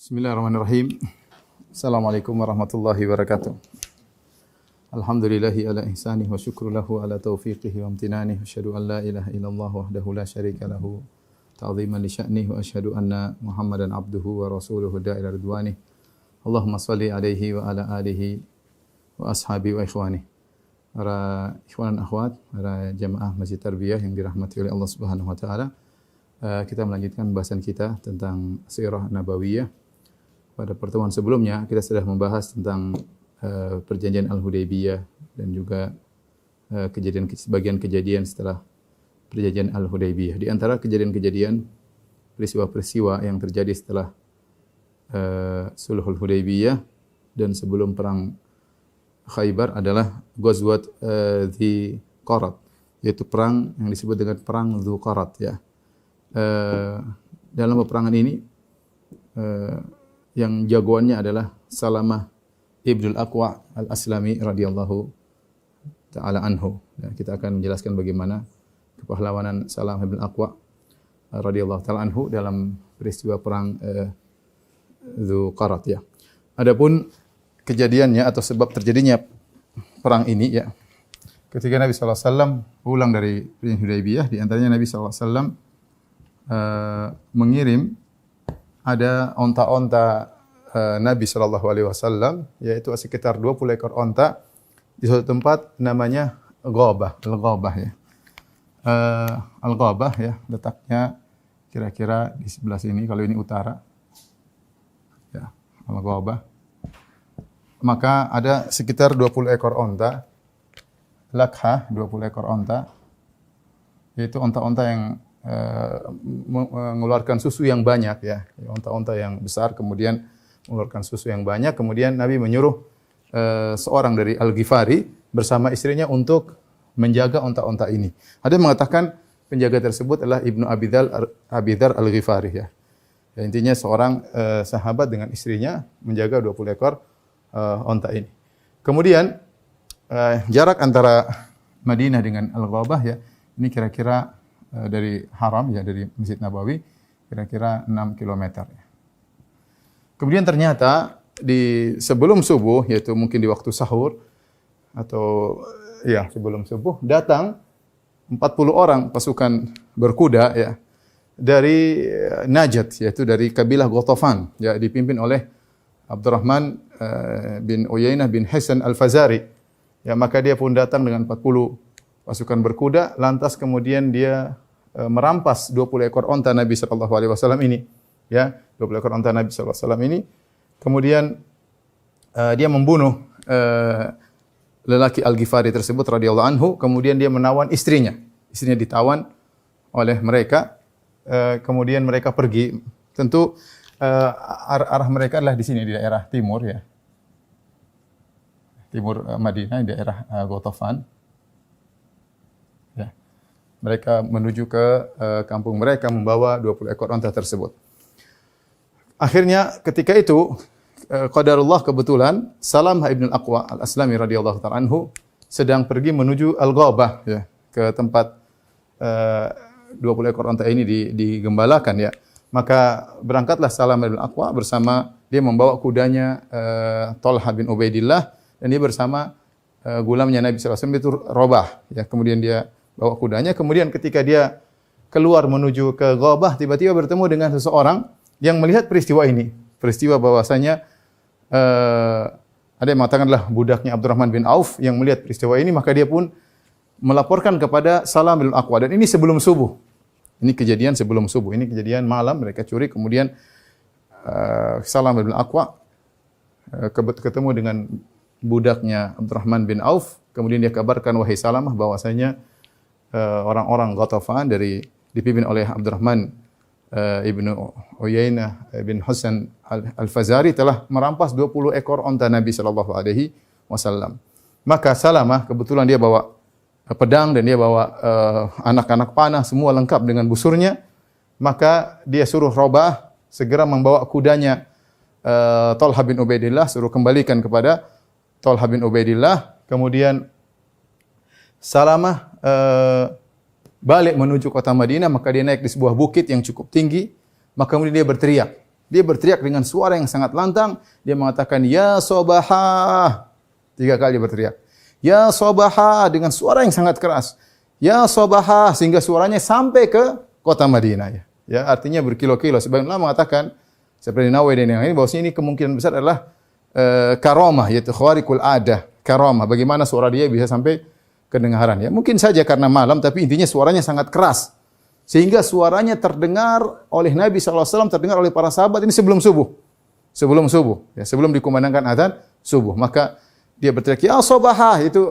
Bismillahirrahmanirrahim. Assalamualaikum warahmatullahi wabarakatuh. Alhamdulillahi ala ihsanih wa syukru lahu ala taufiqihi wa amtinanih. Asyhadu an la ilaha illallah wahdahu la syarika lahu ta'ziman li sya'nih wa asyhadu anna Muhammadan abduhu wa rasuluhu da'ila ridwanih. Allahumma salli alaihi wa ala alihi wa ashabi wa ikhwanih. Para ikhwan dan akhwat, para jamaah Masjid Tarbiyah yang dirahmati oleh Allah Subhanahu wa taala. Kita melanjutkan bahasan kita tentang Sirah Nabawiyah. Pada pertemuan sebelumnya kita sudah membahas tentang perjanjian Al-Hudaybiyah dan juga sebagian kejadian setelah perjanjian Al-Hudaybiyah. Di antara kejadian-kejadian peristiwa-peristiwa yang terjadi setelah Sulhul Hudaybiyah dan sebelum perang Khaybar adalah Ghazwat Dzi Qarat, yaitu perang yang disebut dengan perang Dzu Qarat ya. Dalam peperangan ini yang jagoannya adalah Salamah Ibnul Aqwa Al-Aslami radhiyallahu taala anhu. Ya, kita akan menjelaskan bagaimana kepahlawanan Salamah Ibnul Aqwa radhiyallahu taala anhu dalam peristiwa perang Dzu Qarat ya. Adapun kejadiannya atau sebab terjadinya perang ini ya, ketika Nabi sallallahu alaihi wasallam pulang dari perjanjian Hudaybiyah, di antaranya Nabi sallallahu alaihi wasallam mengirim ada onta-onta Nabi sallallahu alaihi wasallam, yaitu sekitar 20 ekor onta di suatu tempat namanya Ghabah, Al-Ghabah ya. Al-Ghabah ya, letaknya kira-kira di sebelah sini kalau ini utara. Ya, Al-Ghabah. Maka ada sekitar 20 ekor onta, lakha 20 ekor onta, yaitu onta-onta yang mengeluarkan susu yang banyak ya, onta-onta yang besar kemudian mengeluarkan susu yang banyak. Kemudian Nabi menyuruh seorang dari Al-Ghifari bersama istrinya untuk menjaga onta-onta ini. Ada yang mengatakan penjaga tersebut adalah Ibnu Abidhar Al-Ghifari ya. Ya, intinya seorang sahabat dengan istrinya menjaga 20 ekor onta ini. Kemudian jarak antara Madinah dengan Al-Ghabah ya, ini kira-kira dari Haram ya, dari Masjid Nabawi kira-kira 6 km ya. Kemudian ternyata di sebelum subuh, yaitu mungkin di waktu sahur atau ya sebelum subuh, datang 40 orang pasukan berkuda ya dari Najd, yaitu dari kabilah Ghatafan ya, dipimpin oleh Abdurrahman bin Uyainah bin Hasan Al-Fazari. Ya, maka dia pun datang dengan 40 pasukan berkuda, lantas kemudian dia merampas 20 ekor onta Nabi sallallahu alaihi wasallam ini. Ya, 20 ekor onta Nabi sallallahu alaihi wasallam ini. Kemudian dia membunuh lelaki Al-Ghifari tersebut radhiyallahu anhu, kemudian dia menawan istrinya. Istrinya ditawan oleh mereka. Kemudian mereka pergi. Tentu arah mereka adalah di sini, di daerah timur ya. Timur Madinah, di daerah Ghatafan. Ya. Mereka menuju ke kampung mereka membawa 20 ekor onta tersebut. Akhirnya ketika itu qadarullah kebetulan Salamah Ibnul Aqwa Al-Aslami radhiyallahu ta'ala anhu sedang pergi menuju Al-Ghabah ya, ke tempat 20 ekor onta ini digembalakan ya. Maka berangkatlah Salamah Ibnul Aqwa bersama, dia membawa kudanya Talha bin Ubaidillah, dan dia bersama gulamnya Nabi sallallahu alaihi wasallam itu Rabah ya. Kemudian dia bawa kudanya, kemudian ketika dia keluar menuju ke Ghabah, tiba-tiba bertemu dengan seseorang yang melihat peristiwa ini. Peristiwa bahwasanya ada yang mengatakan adalah budaknya Abdurrahman bin Auf yang melihat peristiwa ini, maka dia pun melaporkan kepada Salamah bin Aqwa, dan ini sebelum subuh. Ini kejadian sebelum subuh, ini kejadian malam mereka curi, kemudian Salamah bin Aqwa ketemu dengan budaknya Abdurrahman bin Auf, kemudian dia kabarkan, wahai Salamah, bahwasanya orang-orang Ghatafan dipimpin oleh Abdurrahman Ibnu Uyainah bin Hasan Al-Fazari telah merampas 20 ekor onta Nabi sallallahu alaihi wasallam. Maka Salamah kebetulan dia bawa pedang dan dia bawa anak-anak panah, semua lengkap dengan busurnya. Maka dia suruh Rabah segera membawa kudanya Talha bin Ubaidillah, suruh kembalikan kepada Talha bin Ubaidillah. Kemudian Salamah balik menuju kota Madinah, maka dia naik di sebuah bukit yang cukup tinggi, maka kemudian dia berteriak. Dia berteriak dengan suara yang sangat lantang. Dia mengatakan, "Ya Sobahah." 3 kali dia berteriak. "Ya Sobahah," dengan suara yang sangat keras. "Ya Sobahah," sehingga suaranya sampai ke kota Madinah. Ya, artinya berkilo-kilo. Sebagian ulama mengatakan, seperti Nawawi dan yang lain, bahwasanya ini kemungkinan besar adalah karamah, yaitu khawariqul adah. Karamah, bagaimana suara dia bisa sampai kedengaran. Ya, mungkin saja karena malam, tapi intinya suaranya sangat keras. Sehingga suaranya terdengar oleh Nabi SAW, terdengar oleh para sahabat ini sebelum subuh. Sebelum subuh, ya, sebelum dikumandangkan azan subuh. Maka dia berteriak, "Ya Sobahah." Itu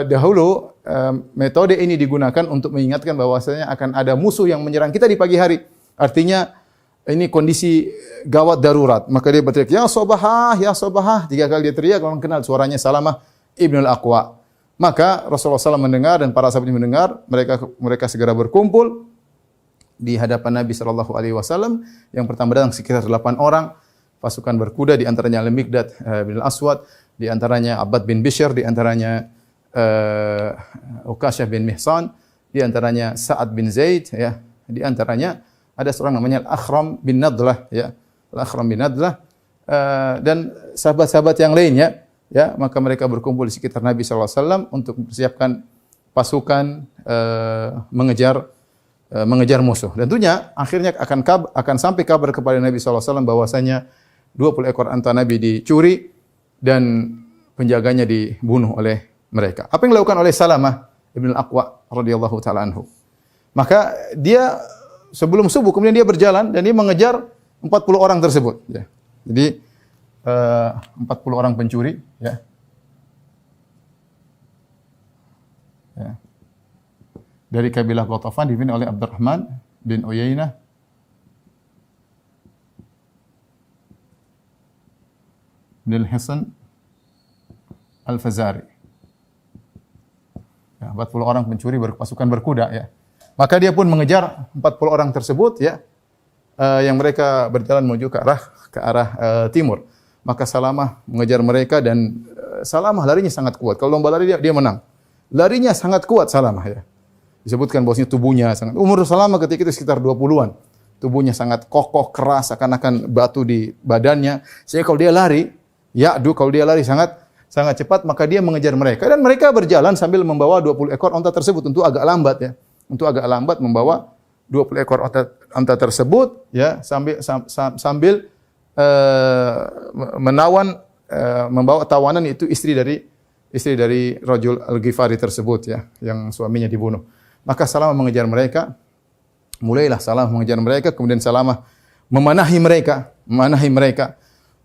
dahulu metode ini digunakan untuk mengingatkan bahwasanya akan ada musuh yang menyerang kita di pagi hari. Artinya ini kondisi gawat darurat. Maka dia berteriak, "Ya Sobahah, ya Sobahah." 3 kali dia teriak, orang kenal suaranya Salamah ibnul Aqwa. Maka Rasulullah SAW mendengar dan para sahabat mendengar, mereka segera berkumpul di hadapan Nabi SAW. Yang pertama datang sekitar 8 orang, pasukan berkuda, di antaranya Al-Miqdad bin Al-Aswad, di antaranya Abbad bin Bishr, di antaranya Uqasyah bin Mihsan, di antaranya Sa'ad bin Zaid, ya, di antaranya ada seorang namanya Al-Akhram bin Nadlah, ya, Al-Akhram bin Nadlah, dan sahabat-sahabat yang lainnya. Ya, maka mereka berkumpul di sekitar Nabi SAW untuk mempersiapkan pasukan mengejar musuh. Dan tentunya akhirnya akan sampai kabar kepada Nabi SAW bahwasanya 20 ekor unta Nabi dicuri dan penjaganya dibunuh oleh mereka. Apa yang dilakukan oleh Salamah ibn al-Aqwa radhiyallahu taala anhu? Maka dia sebelum subuh kemudian dia berjalan dan dia mengejar 40 orang tersebut. Ya. Jadi 40 orang pencuri, ya. Ya. Dari kabilah Ghatafan dipimpin oleh Abdurrahman bin Uyainah bin Al-Hasan Al-Fazari. Ya, 40 orang pencuri berpasukan berkuda, ya. Maka dia pun mengejar 40 orang tersebut, ya. Yang mereka berjalan menuju ke arah timur. Maka Salamah mengejar mereka dan Salamah larinya sangat kuat. Kalau lomba lari dia menang. Larinya sangat kuat Salamah, ya. Disebutkan bahwasanya tubuhnya sangat, umur Salamah ketika itu sekitar 20-an. Tubuhnya sangat kokoh, keras, seakan-akan batu di badannya. Sehingga kalau dia lari, kalau dia lari sangat cepat, maka dia mengejar mereka. Dan mereka berjalan sambil membawa 20 ekor onta tersebut. Tentu agak lambat, ya. Untuk agak lambat membawa 20 ekor onta tersebut, ya, sambil menawan, membawa tawanan, itu istri dari Rajul Al-Ghifari tersebut, ya, yang suaminya dibunuh. Maka Salamah mengejar mereka. Mulailah Salamah mengejar mereka, kemudian Salamah memanahi mereka.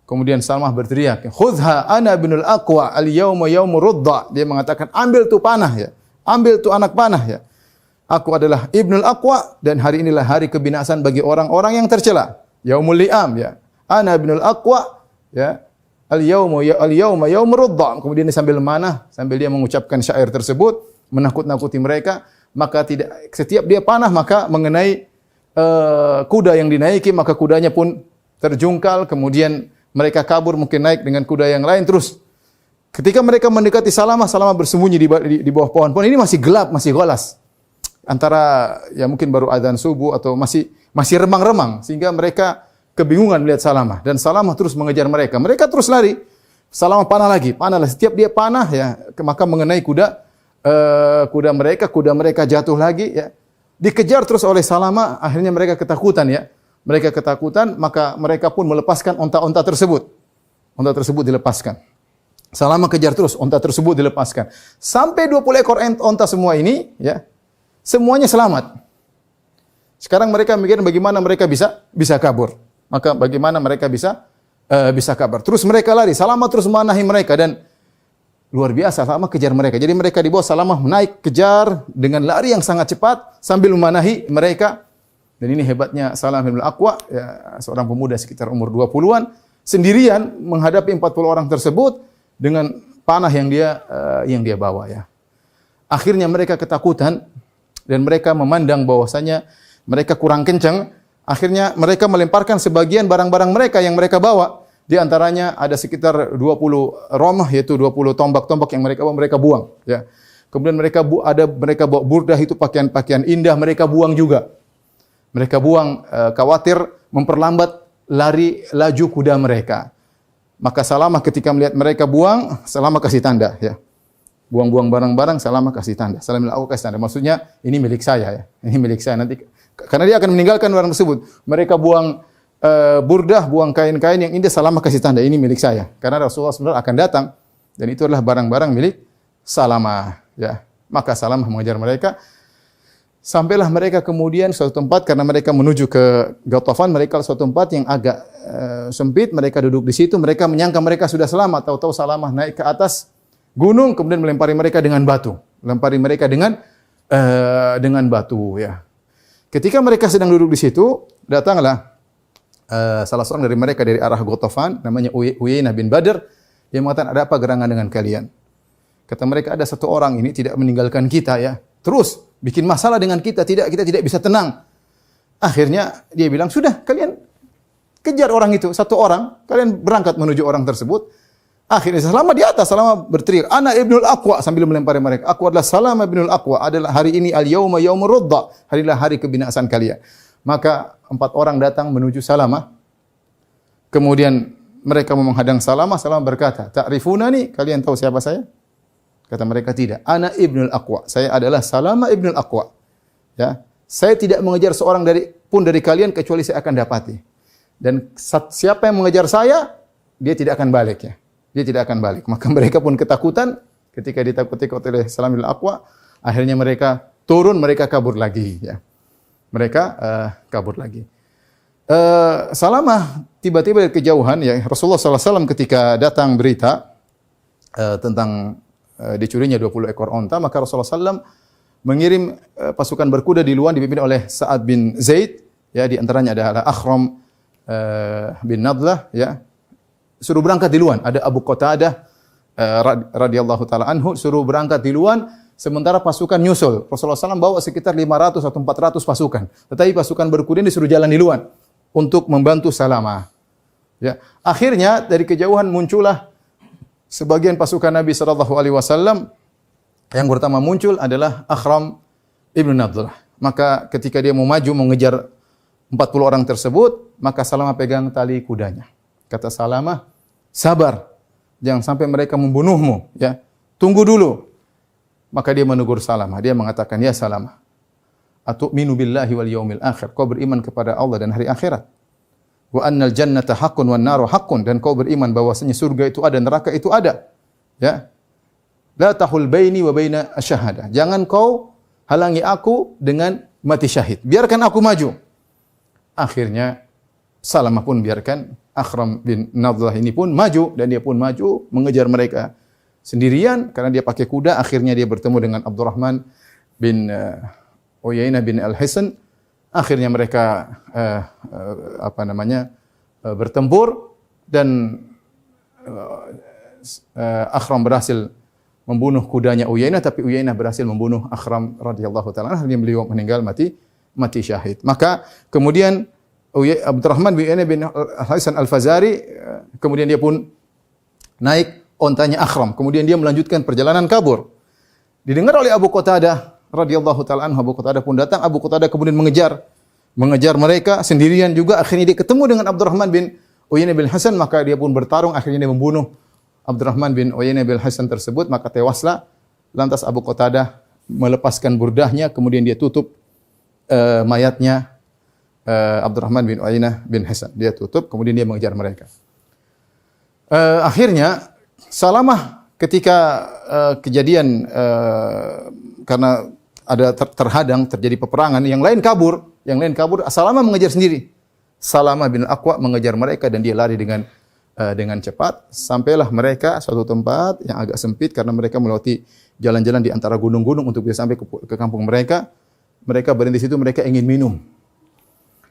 Kemudian Salamah berteriak, "Khudha ana binul Aqwa al-yauma yaumu rudda." Dia mengatakan, "Ambil tu panah, ya. Ambil tu anak panah, ya. Aku adalah Ibnul Aqwa dan hari inilah hari kebinasaan bagi orang-orang yang tercela. Yaumul li'am, ya. Ana binul Aqwa, ya. Al-yauma yaumu rudda." Kemudian dia sambil dia mengucapkan syair tersebut, menakut-nakuti mereka. Maka setiap dia panah maka mengenai kuda yang dinaiki, maka kudanya pun terjungkal, kemudian mereka kabur, mungkin naik dengan kuda yang lain. Terus ketika mereka mendekati Salamah bersembunyi di bawah pohon-pohon. Ini masih gelap, masih golas. Antara, ya, mungkin baru azan subuh atau masih remang-remang, sehingga mereka kebingungan melihat Salamah, dan Salamah terus mengejar mereka. Mereka terus lari. Salamah panah lagi. Setiap dia panah, ya, maka mengenai kuda mereka jatuh lagi, ya. Dikejar terus oleh Salamah, akhirnya mereka ketakutan, ya. Mereka ketakutan, maka mereka pun melepaskan onta-onta tersebut. Onta tersebut dilepaskan. Salamah kejar terus, onta tersebut dilepaskan. Sampai 20 ekor onta semua ini, ya, semuanya selamat. Sekarang mereka mikir bagaimana mereka bisa kabur. Maka bagaimana mereka bisa kabur. Terus mereka lari, Salamah terus memanahi mereka, dan luar biasa Salamah kejar mereka. Jadi mereka di bawah, Salamah naik kejar dengan lari yang sangat cepat sambil memanahi mereka. Dan ini hebatnya Salamah bin Al-Aqwa, ya, seorang pemuda sekitar umur 20-an, sendirian menghadapi 40 orang tersebut dengan panah yang dia bawa, ya. Akhirnya mereka ketakutan dan mereka memandang bahwasanya mereka kurang kencang. Akhirnya mereka melemparkan sebagian barang-barang mereka yang mereka bawa. Di antaranya ada sekitar 20 romah, yaitu 20 tombak-tombak yang mereka buang, ya. Kemudian mereka bawa burdah, itu pakaian-pakaian indah, mereka buang juga. Mereka buang, khawatir memperlambat lari laju kuda mereka. Maka Salamah ketika melihat mereka buang, Salamah kasih tanda, ya. Buang-buang barang-barang, Salamah kasih tanda. Salam aku kasih tanda. Maksudnya ini milik saya, ya. Ini milik saya nanti karena dia akan meninggalkan barang tersebut. Mereka buang burdah, buang kain-kain yang indah, Salamah kasih tanda, ini milik saya. Karena Rasulullah SAW akan datang dan itu adalah barang-barang milik Salamah, ya. Maka Salamah mengejar mereka. Sampailah mereka kemudian suatu tempat karena mereka menuju ke Ghatafan, mereka suatu tempat yang agak sempit, mereka duduk di situ, mereka menyangka mereka sudah selamat, tahu-tahu Salamah naik ke atas gunung kemudian melempari mereka dengan batu, melempari mereka dengan batu, ya. Ketika mereka sedang duduk di situ, datanglah salah seorang dari mereka dari arah Ghatafan, namanya Uyainah bin Badr, dia mengatakan, "Ada apa gerangan dengan kalian?" Kata mereka, "Ada satu orang ini tidak meninggalkan kita, ya. Terus bikin masalah dengan kita tidak bisa tenang." Akhirnya dia bilang, "Sudah, kalian kejar orang itu, satu orang, kalian berangkat menuju orang tersebut." Akhirnya Salamah di atas, Salamah berteriak, "Ana Ibnul Aqwa," sambil melempari mereka. "Aku adalah Salamah Ibnul Aqwa, adalah hari ini al-yauma yaumur rudda, harilah hari kebinasaan kalian." Maka 4 orang datang menuju Salamah. Kemudian mereka mau menghadang Salamah, Salamah berkata, "Ta'rifunani, kalian tahu siapa saya?" Kata mereka, "Tidak. Ana Ibnul Aqwa. Saya adalah Salamah Ibnul Aqwa." Ya. Saya tidak mengejar seorang dari kalian kecuali saya akan dapati. Dan siapa yang mengejar saya, dia tidak akan balik, ya. Dia tidak akan balik. Maka mereka pun ketakutan ketika ditakuti oleh Salamah Ibnul Aqwa. Akhirnya mereka turun, mereka kabur lagi, ya. Mereka kabur lagi. Salamah tiba-tiba dari kejauhan, ya, Rasulullah SAW ketika datang berita tentang dicurinya 20 ekor onta, maka Rasulullah SAW mengirim pasukan berkuda di luar dipimpin oleh Sa'ad bin Zaid, ya, di antaranya ada Akhram bin Nadlah, ya, suruh berangkat di luar. Ada Abu Qatadah radhiyallahu taala anhu suruh berangkat di luar, sementara pasukan nyusul. Rasulullah SAW bawa sekitar 500 atau 400 pasukan, tetapi pasukan berkuda disuruh jalan di luar untuk membantu Salamah. Ya, akhirnya dari kejauhan muncullah sebagian pasukan Nabi sallallahu alaihi wasallam. Yang pertama muncul adalah Akhram ibn Nadlah. Maka ketika dia mau maju mengejar 40 orang tersebut, maka Salamah pegang tali kudanya. Kata Salamah, "Sabar, jangan sampai mereka membunuhmu, ya. Tunggu dulu." Maka dia menegur Salamah. Dia mengatakan, "Ya Salamah, atu'minu billahi wal yaumil akhir." Kau beriman kepada Allah dan hari akhirat. Wa annal jannata haqqun wan naru haqqun, dan kau beriman bahwasanya surga itu ada, neraka itu ada. Ya. La tahul baini wa baina asyhada. Jangan kau halangi aku dengan mati syahid. Biarkan aku maju. Akhirnya Salamah pun biarkan Akhram bin Nadlah ini pun maju, dan dia pun maju mengejar mereka sendirian karena dia pakai kuda. Akhirnya dia bertemu dengan Abdurrahman bin Uyainah bin Al-Hisan. Akhirnya mereka bertempur dan Akhram berhasil membunuh kudanya Uyainah, tapi Uyainah berhasil membunuh Akhram radhiyallahu taala. Akhirnya beliau meninggal mati syahid. Maka kemudian Abdurrahman bin Uyainah bin Hasan Al-Fazari, kemudian dia pun naik ontanya Akhram. Kemudian dia melanjutkan perjalanan kabur. Didengar oleh Abu Qatadah radhiyallahu taala anhu. Abu Qatadah pun datang. Abu Qatadah kemudian mengejar mereka sendirian juga. Akhirnya dia ketemu dengan Abdurrahman bin Uyainah bin Hasan, maka dia pun bertarung. Akhirnya dia membunuh Abdurrahman bin Uyainah bin Hasan tersebut, maka tewaslah. Lantas Abu Qatadah melepaskan burdahnya, kemudian dia tutup mayatnya Abdurrahman bin Uyainah bin Hasan. Dia tutup, kemudian dia mengejar mereka. Akhirnya Salamah ketika kejadian karena ada terhadang, terjadi peperangan, yang lain kabur, Salamah mengejar sendiri. Salamah bin Aqwa mengejar mereka dan dia lari dengan cepat. Sampailah mereka suatu tempat yang agak sempit karena mereka melewati jalan-jalan di antara gunung-gunung untuk bisa sampai ke kampung mereka. Mereka berhenti di situ, mereka ingin minum.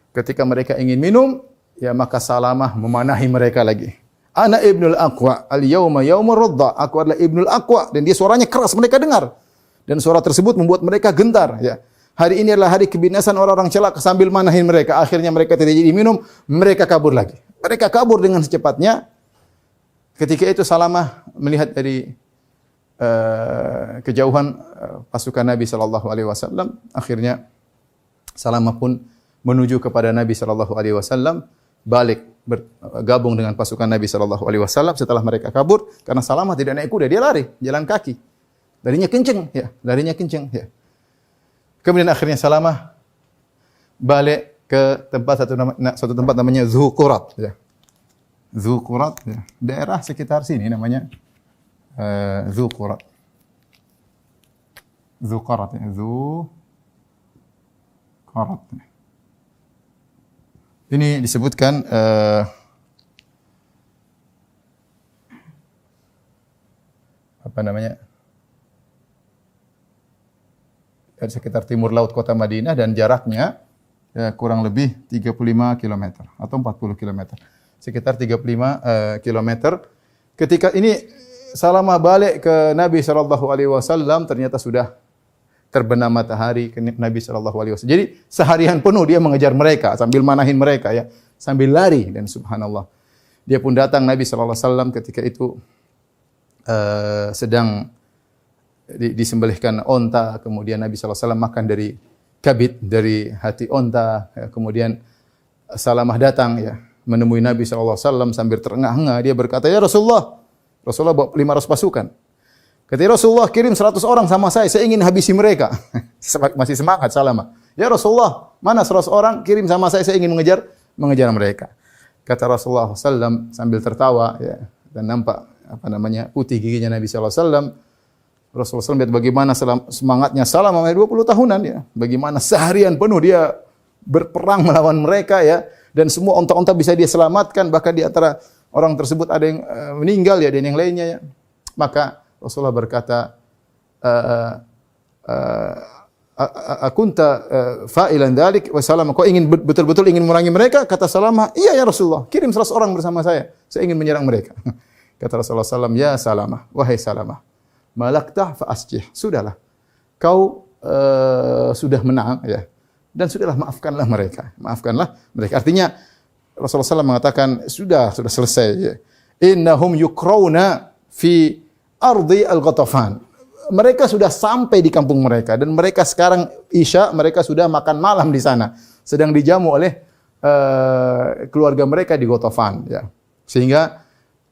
Ketika mereka ingin minum, ya maka Salamah memanahi mereka lagi. "Ana Ibnul Aqwa, al-yauma yaumur radda." Aku adalah Ibnul Aqwa, dan dia suaranya keras, mereka dengar. Dan suara tersebut membuat mereka gentar, ya. Hari ini adalah hari kebinasan orang-orang celaka, sambil manahin mereka. Akhirnya mereka tidak jadi minum, mereka kabur lagi. Mereka kabur dengan secepatnya. Ketika itu Salamah melihat dari kejauhan pasukan Nabi sallallahu alaihi wasallam. Akhirnya Salamah pun menuju kepada Nabi sallallahu alaihi wasallam. balik bergabung dengan pasukan Nabi sallallahu alaihi wasallam setelah mereka kabur karena Salamah tidak naik kuda, dia lari, jalan kaki. Larinya kenceng, ya, larinya kenceng, ya. Kemudian akhirnya Salamah balik ke suatu tempat namanya Dzuqurat, ya. Dzuqurat, ya. Daerah sekitar sini namanya Dzuqurat. Dzuqurat, ya. Dzuqurat. Ini disebutkan apa namanya? Dari sekitar timur laut kota Madinah dan jaraknya ya, kurang lebih 35 km atau 40 km. Sekitar 35 km. Ketika ini Salamah balik ke Nabi sallallahu alaihi wasallam, ternyata sudah terbenam matahari ke Nabi sallallahu alaihi wasallam. Jadi seharian penuh dia mengejar mereka sambil manahin mereka, ya, sambil lari, dan subhanallah. Dia pun datang Nabi sallallahu alaihi wasallam ketika itu sedang disembelihkan onta, kemudian Nabi sallallahu alaihi wasallam makan dari kabid, dari hati onta, ya, kemudian Salamah datang, ya, menemui Nabi sallallahu alaihi wasallam sambil terengah-engah, dia berkata, "Ya Rasulullah." Rasulullah bawa 500 pasukan. Kata Rasulullah, "Kirim 100 orang sama saya ingin habisi mereka." Masih semangat Salamah. "Ya Rasulullah, mana 100 orang? Kirim sama saya ingin mengejar mereka." Kata Rasulullah sallallahu sambil tertawa, ya, dan nampak apa namanya putih giginya Nabi sallallahu alaihi wasallam. Rasulullah SAW lihat bagaimana semangatnya Salamah 20 tahunan, ya. Bagaimana seharian penuh dia berperang melawan mereka, ya. Dan semua onta-onta bisa dia selamatkan, bahkan di antara orang tersebut ada yang meninggal, ya, dan yang lainnya, ya. Maka Rasulullah berkata, "Akunta fa'ilan dzalik wa Salamah, kau ingin betul-betul ingin memerangi mereka?" Kata Salamah, "Iya ya Rasulullah, kirim 100 orang bersama saya ingin menyerang mereka." Kata Rasulullah SAW, "Ya Salamah, wahai Salamah, malaktah fa asjih." Sudahlah, kau sudah menang, ya. Dan sudahlah, maafkanlah mereka. Artinya Rasulullah SAW mengatakan sudah selesai, ya. Innahum yukrawna fi ardi al-Ghatafan. Mereka sudah sampai di kampung mereka dan mereka sekarang Isya, mereka sudah makan malam di sana, sedang dijamu oleh keluarga mereka di Ghatafan, ya. Sehingga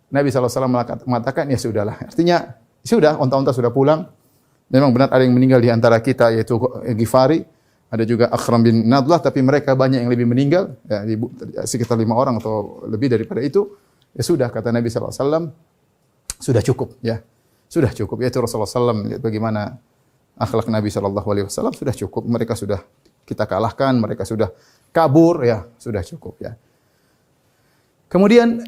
Nabi SAW mengatakan, ya sudahlah. Artinya sudah, onta-onta sudah pulang. Memang benar ada yang meninggal di antara kita, yaitu Ghifari, ada juga Akhram bin Nadlah, tapi mereka banyak yang lebih meninggal, ya, sekitar 5 orang atau lebih daripada itu. Ya sudah, kata Nabi SAW, sudah cukup, ya. Sudah cukup. Yaitu Rasulullah SAW, lihat bagaimana akhlak Nabi SAW, sudah cukup. Mereka sudah kita kalahkan, mereka sudah kabur, ya, sudah cukup, ya. Kemudian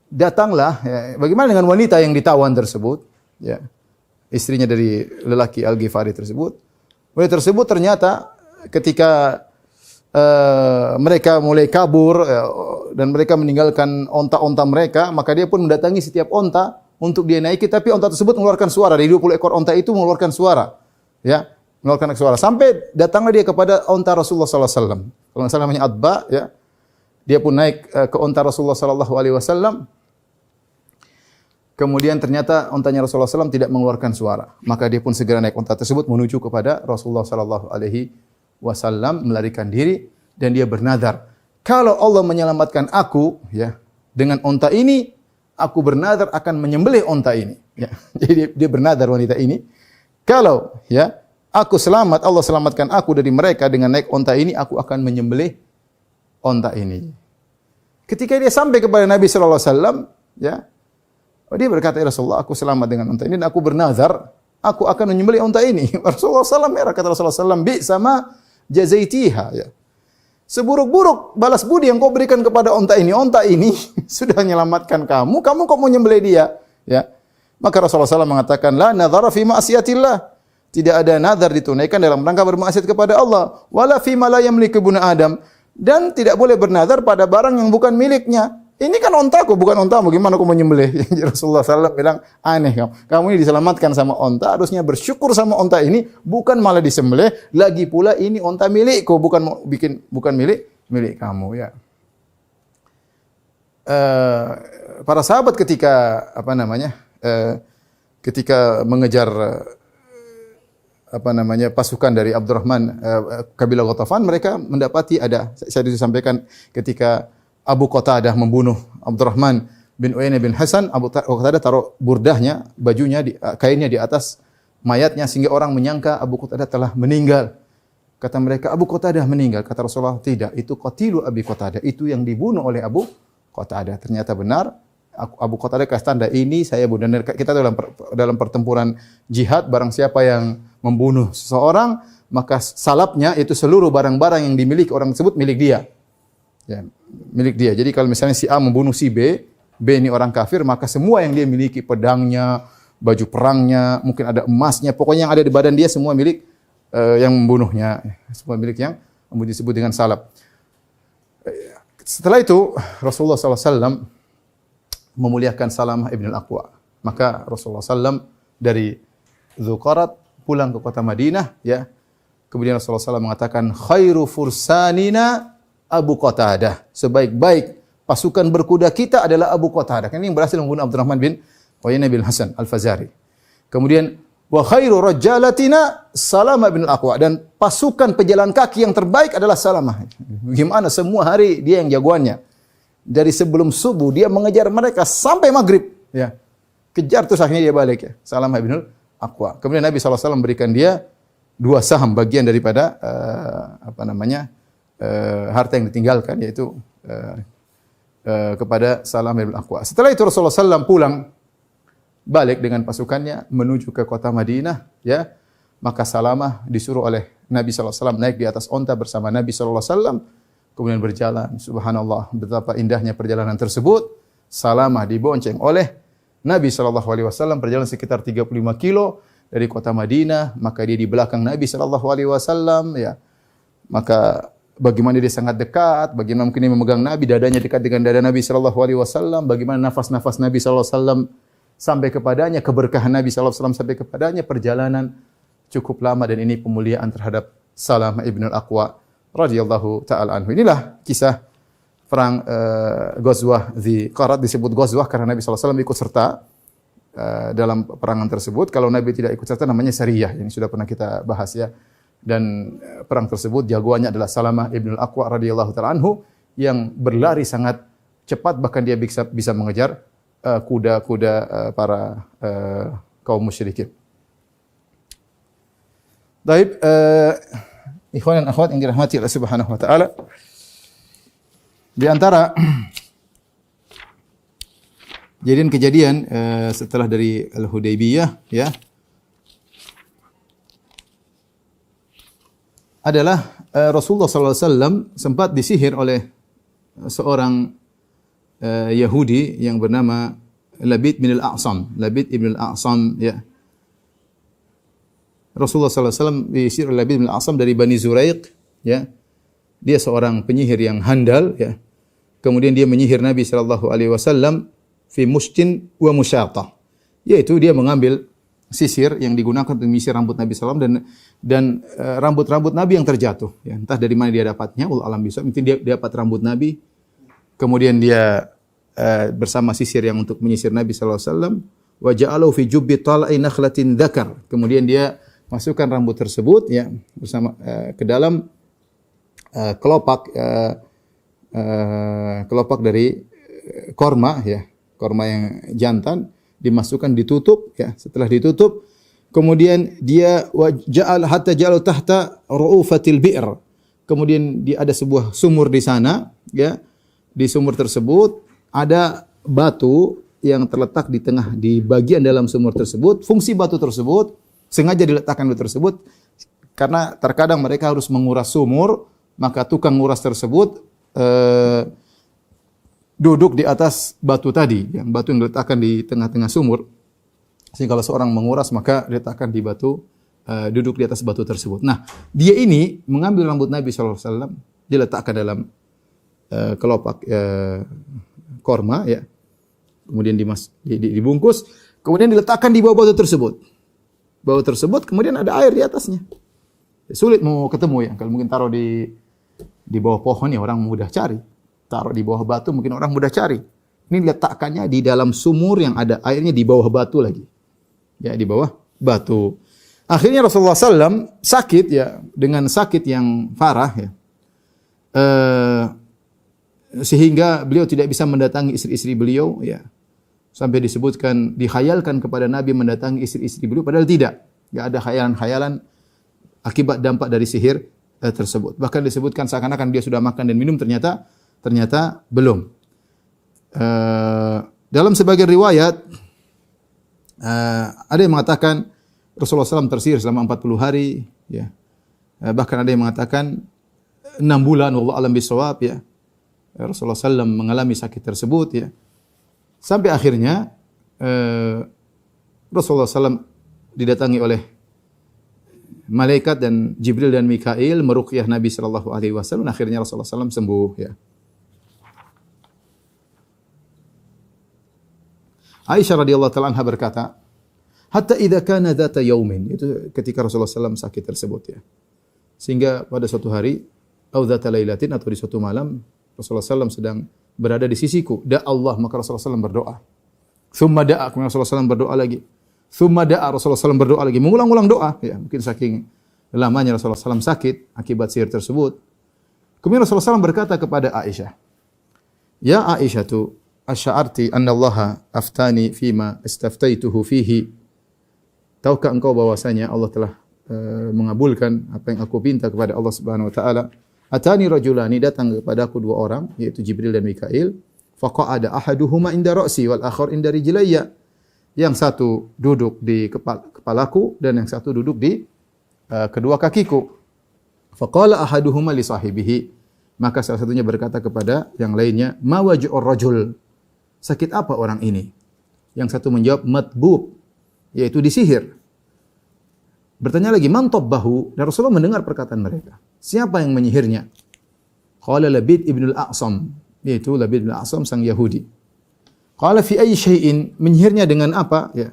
datanglah, ya, bagaimana dengan wanita yang ditawan tersebut, ya, istrinya dari lelaki Al-Ghifari tersebut. Wanita tersebut ternyata ketika mereka mulai kabur, ya, dan mereka meninggalkan onta-onta mereka, maka dia pun mendatangi setiap onta untuk dia naiki, tapi onta tersebut mengeluarkan suara. Dari 20 ekor onta itu mengeluarkan suara, ya, mengeluarkan suara. Sampai datanglah dia kepada onta Rasulullah sallallahu alaihi wasallam. Kalau nggak salah namanya Adba, ya. Dia pun naik ke onta Rasulullah sallallahu alaihi wasallam. Kemudian ternyata ontanya Rasulullah SAW tidak mengeluarkan suara. Maka dia pun segera naik onta tersebut menuju kepada Rasulullah SAW, melarikan diri, dan dia bernadar, kalau Allah menyelamatkan aku, ya, dengan onta ini, aku bernadar akan menyembelih onta ini. Ya. Jadi dia bernadar, wanita ini, kalau, ya, aku selamat, Allah selamatkan aku dari mereka dengan naik onta ini, aku akan menyembelih onta ini. Ketika dia sampai kepada Nabi SAW, ya, dia berkata, "Ya Rasulullah, aku selamat dengan unta ini dan aku bernazar, aku akan menyembelih unta ini." Rasulullah SAW merah, kata Rasulullah SAW, "Bi sama jazaitiha." Ya. Seburuk-buruk balas budi yang kau berikan kepada unta ini sudah menyelamatkan kamu kok mau menyembelih dia, ya. Maka Rasulullah SAW mengatakan, "La nadhara fi ma'siyatillah." Tidak ada nazar ditunaikan dalam rangka bermaksiat kepada Allah. Wala fi ma la yamliku ibnu Adam, dan tidak boleh bernazar pada barang yang bukan miliknya. Ini kan ontaku, bukan ontamu. Gimana aku menyembelih? Rasulullah SAW bilang, aneh kamu. Kamu ini diselamatkan sama onta, harusnya bersyukur sama onta ini, bukan malah disembelih. Lagi pula ini onta milikku, bukan milik kamu, ya. Para sahabat ketika ketika mengejar pasukan dari Abdurrahman kabilah Ghatafan, mereka mendapati saya disampaikan ketika Abu Qatadah membunuh Abdurrahman bin Uyainah bin Hasan, Abu Qatadah taruh burdahnya, bajunya, kainnya di atas mayatnya sehingga orang menyangka Abu Qatadah telah meninggal. Kata mereka, Abu Qatadah meninggal. Kata Rasulullah, tidak, itu qatilu Abi Qatadah, itu yang dibunuh oleh Abu Qatadah. Ternyata benar, Abu Qatadah kasih tanda, ini saya bunuh. Dan kita dalam pertempuran jihad, barang siapa yang membunuh seseorang, maka salapnya itu seluruh barang-barang yang dimiliki orang tersebut milik dia. Ya, milik dia. Jadi kalau misalnya si A membunuh si B ini orang kafir, maka semua yang dia miliki, pedangnya, baju perangnya, mungkin ada emasnya, pokoknya yang ada di badan dia semua milik yang membunuhnya. Semua milik yang disebut dengan salab. Setelah itu Rasulullah SAW memuliakan Salamah ibn al-Aqwa. Maka Rasulullah SAW dari Dzuqarat pulang ke kota Madinah, ya. Kemudian Rasulullah SAW mengatakan, khairu fursanina Abu Qatadah. Sebaik-baik pasukan berkuda kita adalah Abu Qatadah. Ini yang berhasil membunuh Abdurrahman bin Uyainah bin Hasan Al-Fazari. Kemudian wa khairu rajalatina Salamah bin al-Aqwa, dan pasukan pejalan kaki yang terbaik adalah Salamah. Gimana semua hari dia yang jagoannya. Dari sebelum subuh dia mengejar mereka sampai maghrib, ya. Kejar terus akhirnya dia balik, ya. Salamah bin al-Aqwa. Kemudian Nabi SAW berikan dia 2 saham bagian daripada harta yang ditinggalkan, yaitu kepada Salamah bin al-Aqwa. Setelah itu Rasulullah SAW pulang balik dengan pasukannya menuju ke kota Madinah, ya. Maka Salamah disuruh oleh Nabi SAW naik di atas onta bersama Nabi SAW, kemudian berjalan. Subhanallah, betapa indahnya perjalanan tersebut. Salamah dibonceng oleh Nabi SAW, berjalan sekitar 35 kilo dari kota Madinah, maka dia di belakang Nabi SAW, ya. Maka bagaimana dia sangat dekat, bagaimana mungkin dia memegang Nabi, dadanya dekat dengan dada Nabi SAW, bagaimana nafas-nafas Nabi SAW sampai kepadanya, keberkahan Nabi SAW sampai kepadanya, perjalanan cukup lama, dan ini pemuliaan terhadap Salamah ibn al-Aqwa radhiyallahu ta'ala anhu. Inilah kisah perang Ghazwah Dzuqarat. Disebut Ghazwah karena Nabi SAW ikut serta dalam perangan tersebut. Kalau Nabi tidak ikut serta namanya Sariyah, ini sudah pernah kita bahas, ya. Dan perang tersebut jagoannya adalah Salamah ibn al-Aqwa radhiyallahu ta'ala anhu, yang berlari sangat cepat, bahkan dia bisa mengejar kuda-kuda para kaum musyrikin. Baik, ikhwan dan akhwat yang dirahmati Allah Subhanahu wa taala. Di antara kejadian setelah dari Al-Hudaybiyah, ya, adalah Rasulullah sallallahu alaihi wasallam sempat disihir oleh seorang Yahudi yang bernama Labid bin al-A'sam. Labid ibn al-A'sam, ya. Rasulullah sallallahu alaihi wasallam disihir oleh Labid bin al-A'sam dari Bani Zuraiq, ya. Dia seorang penyihir yang handal, ya. Kemudian dia menyihir Nabi sallallahu alaihi wasallam fi mushtin wa musyatah. Yaitu dia mengambil sisir yang digunakan untuk menyisir rambut Nabi sallallahu alaihi wasallam dan rambut-rambut Nabi yang terjatuh, ya. Entah dari mana dia dapatnya, wallahu alam bisa. Mungkin dia dapat rambut Nabi, kemudian dia bersama sisir yang untuk menyisir Nabi sallallahu alaihi wasallam, wa ja'alahu fi jubbi tal'i nakhlatin dzakar. Kemudian dia masukkan rambut tersebut, ya, bersama ke dalam kelopak dari korma, ya, korma yang jantan, dimasukkan, ditutup, ya. Setelah ditutup, kemudian dia ja'al hatta ja'al tahta ru'ufatil bi'r. Kemudian ada sebuah sumur di sana, ya. Di sumur tersebut ada batu yang terletak di bagian dalam sumur tersebut. Fungsi batu tersebut sengaja diletakkan batu tersebut karena terkadang mereka harus menguras sumur, maka tukang nguras tersebut duduk di atas batu tadi, yang batu yang diletakkan di tengah-tengah sumur. Sehingga kalau seorang menguras maka diletakkan di batu, duduk di atas batu tersebut. Nah, dia ini mengambil rambut Nabi SAW, diletakkan dalam kelopak korma, ya. Kemudian dibungkus, kemudian diletakkan di bawah batu tersebut. Batu tersebut kemudian ada air di atasnya. Sulit mau ketemu, ya. Kalau mungkin taruh di bawah pohon, ya, orang mudah cari. Taruh di bawah batu mungkin orang mudah cari. Ini letakkannya di dalam sumur yang ada airnya di bawah batu lagi. Ya, di bawah batu. Akhirnya Rasulullah SAW sakit ya, dengan sakit yang parah ya. Sehingga beliau tidak bisa mendatangi istri-istri beliau ya. Sampai disebutkan, dikhayalkan kepada Nabi mendatangi istri-istri beliau, padahal tidak. Enggak ada khayalan-khayalan akibat dampak dari sihir tersebut. Bahkan disebutkan seakan-akan dia sudah makan dan minum, ternyata belum. Dalam sebagian riwayat ada yang mengatakan Rasulullah SAW tersihir selama 40 hari, ya. Bahkan ada yang mengatakan 6 bulan, wallahu a'lam bishawab, ya. Rasulullah SAW mengalami sakit tersebut, ya. Sampai akhirnya Rasulullah SAW didatangi oleh malaikat dan Jibril dan Mikail meruqyah Nabi sallallahu alaihi wasallam. Akhirnya Rasulullah SAW sembuh, ya. Aisyah radhiyallahu taala anha berkata, hatta idza kana dzata yaumin, itu ketika Rasulullah SAW sakit tersebut, ya. Sehingga pada suatu hari, au dzata lailatin, atau di suatu malam, Rasulullah SAW sedang berada di sisiku. Allah, maka Rasulullah SAW berdoa. Tsumma da'a, kemudian Rasulullah SAW berdoa lagi. Tsumma da'a, Rasulullah SAW berdoa lagi. Mengulang-ulang doa, ya. Mungkin saking lamanya Rasulullah SAW sakit akibat sihir tersebut. Kemudian Rasulullah SAW berkata kepada Aisyah, ya Aisyah tu, asy'arti anna Allah aftani fima istaftaituhu fihi. Tahukah engkau bahwasanya Allah telah mengabulkan apa yang aku minta kepada Allah Subhanahu wa taala? Atani rajulani, datang kepadaku dua orang, yaitu Jibril dan Mikail. Faqa'ada ahaduhuma inda ra'si wal akhar inda rijlayya. Yang satu duduk di kepalaku dan yang satu duduk di kedua kakiku. Faqala ahaduhuma li sahibihi. Maka salah satunya berkata kepada yang lainnya, ma waj'ur rajul? Sakit apa orang ini? Yang satu menjawab, matbub, yaitu disihir. Bertanya lagi, man tabbahu? Dan Rasulullah mendengar perkataan mereka. Siapa yang menyihirnya? Qala Labid ibn al-A'sam, yaitu Labid ibn al-A'sam sang Yahudi. Qala fi ayyi syai'in? Menyihirnya dengan apa? Ya.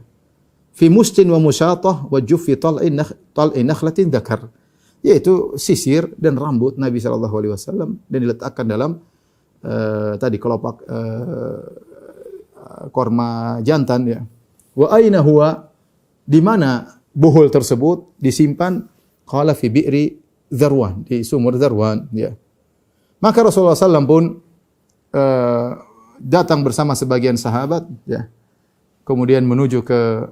Fi mustin wa musyatah wa juffi tal'i nakhlatin dzakar. Yaitu sisir dan rambut Nabi sallallahu alaihi wasallam dan diletakkan dalam tadi kelopak korma jantan, ya. Wa aina huwa? Di mana buhul tersebut disimpan? Qala fi bi'ri Dzarwan, di sumur Dzarwan, ya. Maka Rasulullah SAW pun datang bersama sebagian sahabat, ya. Kemudian menuju ke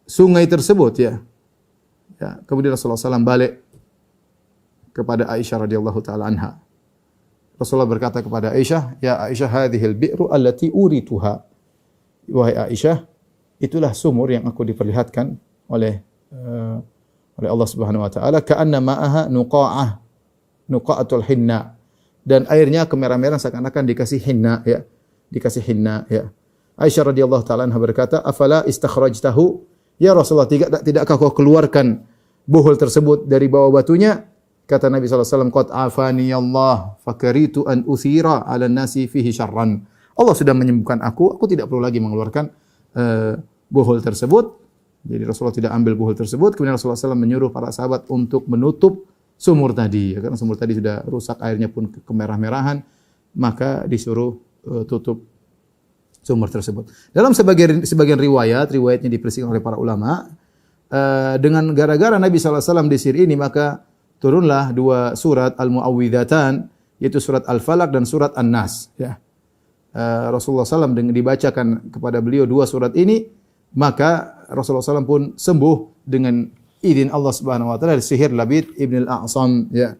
sungai tersebut, ya. Ya, kemudian Rasulullah SAW balik kepada Aisyah radhiyallahu taala anha. Rasulullah berkata kepada Aisyah, ya Aisyah, hadhil bi'ru allati urituha. Wahai Aisyah, itulah sumur yang aku diperlihatkan oleh Allah Subhanahu wa taala, ka'anna ma'aha nuqa'atul hinna. Dan airnya kemerah-merah seakan-akan dikasih hinna, ya. Dikasih hinna, ya. Aisyah radhiyallahu taala anha berkata, afala istakhrajtahu? Ya Rasulullah, tidakkah kau keluarkan buhul tersebut dari bawah batunya? Kata Nabi sallallahu alaihi wasallam, qad afani Allah fakaritu an uthira 'ala nasi fihi syarran. Allah sudah menyembuhkan aku tidak perlu lagi mengeluarkan buhul tersebut. Jadi Rasulullah tidak ambil buhul tersebut. Kemudian Rasulullah SAW menyuruh para sahabat untuk menutup sumur tadi, ya, karena sumur tadi sudah rusak, airnya pun kemerah-merahan, maka disuruh tutup sumur tersebut. Dalam sebagian riwayatnya dipersihkan oleh para ulama, dengan gara-gara Nabi SAW disihir ini, maka turunlah dua surat Al-Mu'awwidhatan, yaitu surat Al-Falaq dan surat An-Nas, ya. Rasulullah SAW dibacakan kepada beliau dua surat ini, maka Rasulullah SAW pun sembuh dengan izin Allah Subhanahu wa taala dari sihir Labid ibn al-A'sam, ya.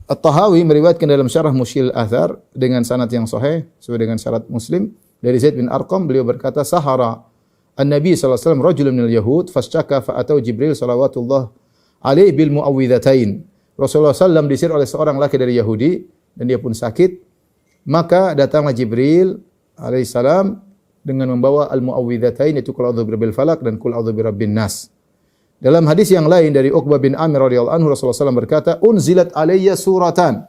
At-Tahawi meriwayatkan dalam syarah Mushkil Athar dengan sanad yang sahih sesuai dengan syarat Muslim dari Zaid bin Arqam, beliau berkata, sahara an-nabi sallallahu alaihi wasallam rajulun minal yahud fashtaka fa atau Jibril salawatullah alaihi bil muawwidhatain. Rasulullah SAW disihir oleh seorang laki dari Yahudi dan dia pun sakit. Maka datanglah Jibril alaihi salam dengan membawa al-muawwidhatain, yaitu qul a'udzu birabbil falaq dan qul a'udzu birabbin nas. Dalam hadis yang lain dari Uqbah bin Amir radhiyallahu anhu, Rasulullah SAW berkata, unzilat alayya suratan.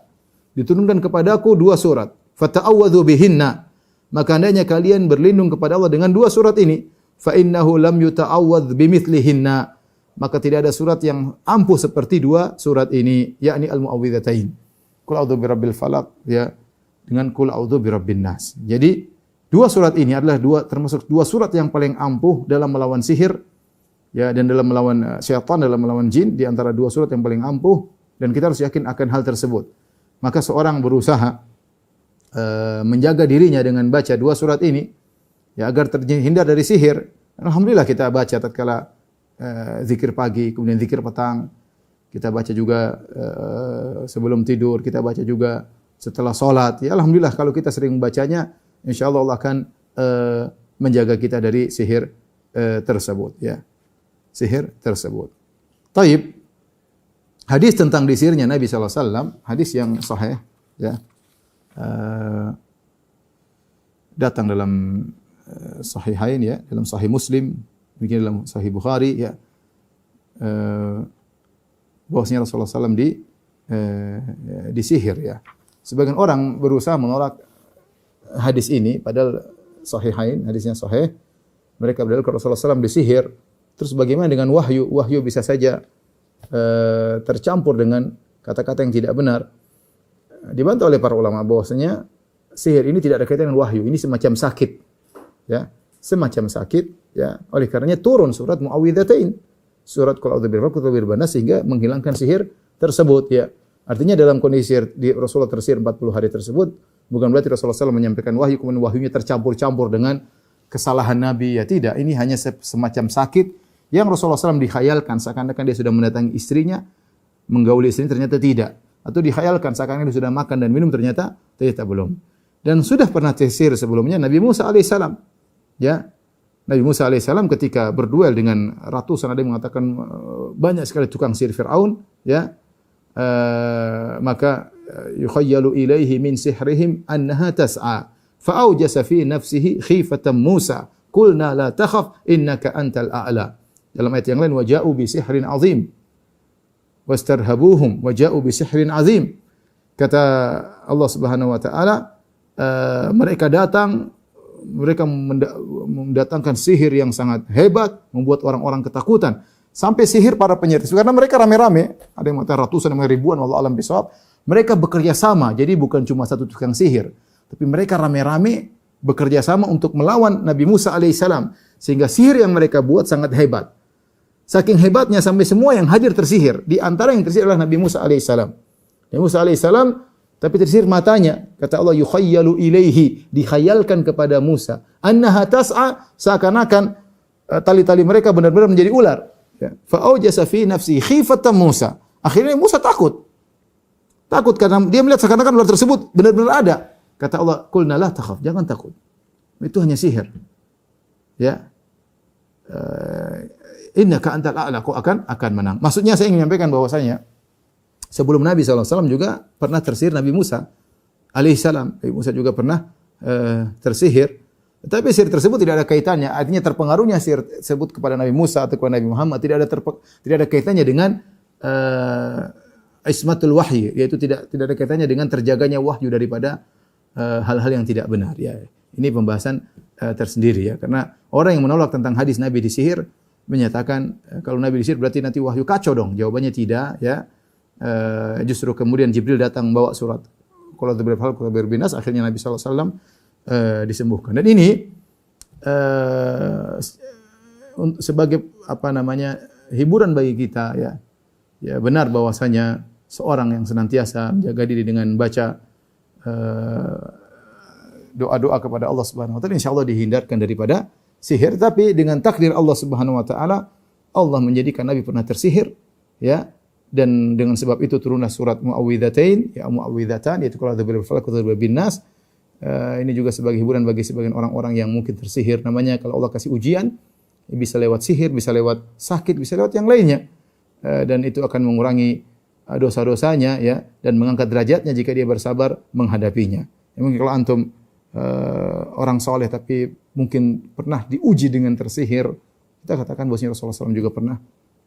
Diturunkan kepadaku dua surat. Fata'awwadhu bihinna. Maka hendaknya kalian berlindung kepada Allah dengan dua surat ini. Fa innahu lam yuta'awwadh bimithlihinna. Maka tidak ada surat yang ampuh seperti dua surat ini, yakni al-muawwidhatain. Qul a'udzu birabbil falaq, ya, dengan qul a'udzu birabbin nas. Jadi Dua surat ini adalah termasuk dua surat yang paling ampuh dalam melawan sihir, ya, dan dalam melawan syaitan, dalam melawan jin, di antara dua surat yang paling ampuh, dan kita harus yakin akan hal tersebut. Maka seorang berusaha menjaga dirinya dengan baca dua surat ini, ya, agar terhindar dari sihir. Alhamdulillah kita baca tatkala zikir pagi, kemudian zikir petang. Kita baca juga sebelum tidur, kita baca juga setelah salat. Ya, alhamdulillah kalau kita sering membacanya, insyaallah Allah akan menjaga kita dari sihir tersebut, ya. Sihir tersebut. Taib. Hadis tentang disihirnya Nabi sallallahu alaihi wasallam, hadis yang sahih, ya. Datang dalam sahihain, ya, dalam sahih Muslim, begini dalam sahih Bukhari, ya. Bahwasanya Rasulullah SAW disihir, ya. Sebagian orang berusaha menolak hadis ini, padahal sahihain, hadisnya sahih. Mereka berdalil kalau Rasulullah SAW disihir. Terus bagaimana dengan wahyu? Wahyu bisa saja tercampur dengan kata-kata yang tidak benar. Dibantah oleh para ulama bahwasanya sihir ini tidak ada kaitan dengan wahyu. Ini semacam sakit, ya, semacam sakit, ya. Oleh karenanya turun surat Muawwidzatain, surat Qul a'udzu birabbil falaq, qul nas, sehingga menghilangkan sihir tersebut, ya. Artinya dalam kondisi Rasulullah tersihir 40 hari tersebut, bukan berarti Rasulullah SAW menyampaikan wahyu kemudian wahyunya tercampur-campur dengan kesalahan Nabi, ya, tidak. Ini hanya semacam sakit yang Rasulullah SAW dikhayalkan seakan-akan dia sudah mendatangi istrinya, menggauli istrinya, ternyata tidak. Atau dikhayalkan seakan-akan dia sudah makan dan minum, ternyata belum. Dan sudah pernah disihir sebelumnya Nabi Musa alaihissalam, ya. Nabi Musa alaihissalam ketika berduel dengan ratusan, ada yang mengatakan banyak sekali tukang sihir Fir'aun, ya. Maka yukhayyalu ilaihi min sihrihim annaha tas'a fa'awjasa fi nafsihi khifatan Musa qulna la takhaf innaka antal a'la. Dalam ayat yang lain, waja'u bi sihrin azim wastarhabuhum waja'u bi sihrin azim. Kata Allah Subhanahu wa taala, mereka mendatangkan sihir yang sangat hebat, membuat orang-orang ketakutan. Sampai sihir para penyihir, karena mereka rame-rame, ada yang mengatakan ratusan, ada yang ribuan, wallahu alam bisawab. Mereka bekerja sama, jadi bukan cuma satu tukang sihir, tapi mereka rame-rame bekerja sama untuk melawan Nabi Musa alaihissalam, sehingga sihir yang mereka buat sangat hebat. Saking hebatnya sampai semua yang hadir tersihir. Di antara yang tersihir adalah Nabi Musa alaihissalam. Nabi Musa alaihissalam, tapi tersihir matanya. Kata Allah, yukhayyalu ilaihi, dikhayalkan kepada Musa, annaha tas'a, seakan-akan tali-tali mereka benar-benar menjadi ular. Fa'awjasa fi nafsi khifatan Musa. Akhirnya Musa takut. Takut karena dia melihat seakan-akan ular tersebut benar-benar ada. Kata Allah, qulna la takhaf, jangan takut. Itu hanya sihir. Ya. Innaka antal a'la, kau akan menang. Maksudnya saya ingin menyampaikan bahwasanya sebelum Nabi SAW juga pernah tersihir Nabi Musa alaihissalam. Nabi Musa juga pernah tersihir. Tetapi sihir tersebut tidak ada kaitannya. Artinya terpengaruhnya sihir tersebut kepada Nabi Musa atau kepada Nabi Muhammad tidak ada kaitannya dengan ismatul wahyi, yaitu tidak ada kaitannya dengan terjaganya wahyu daripada hal-hal yang tidak benar. Ya, ini pembahasan tersendiri, ya. Karena orang yang menolak tentang hadis Nabi disihir menyatakan kalau Nabi disihir berarti nanti wahyu kacau dong. Jawabannya tidak, ya. Justru kemudian Jibril datang membawa surat Qul a'udzu birabbil falaq, qul a'udzu birabbin nas, akhirnya Nabi sallallahu alaihi wasallam disembuhkan. Dan ini sebagai hiburan bagi kita, ya. Ya, benar bahwasanya seorang yang senantiasa menjaga diri dengan baca doa-doa kepada Allah Subhanahu wa taala, insyaallah dihindarkan daripada sihir. Tapi dengan takdir Allah Subhanahu wa taala, Allah menjadikan Nabi pernah tersihir, ya. Dan dengan sebab itu turunlah surat Muawwidzatain, ya, Muawwidzatan, yaitu Qul a'udzu birabbil falaq, qul a'udzu birabbin nas. Ini juga sebagai hiburan bagi sebagian orang-orang yang mungkin tersihir. Namanya kalau Allah kasih ujian, bisa lewat sihir, bisa lewat sakit, bisa lewat yang lainnya. Dan itu akan mengurangi dosa-dosanya, ya, dan mengangkat derajatnya jika dia bersabar menghadapinya. Ya, mungkin kalau antum orang soleh tapi mungkin pernah diuji dengan tersihir, kita katakan bahwasanya Rasulullah SAW juga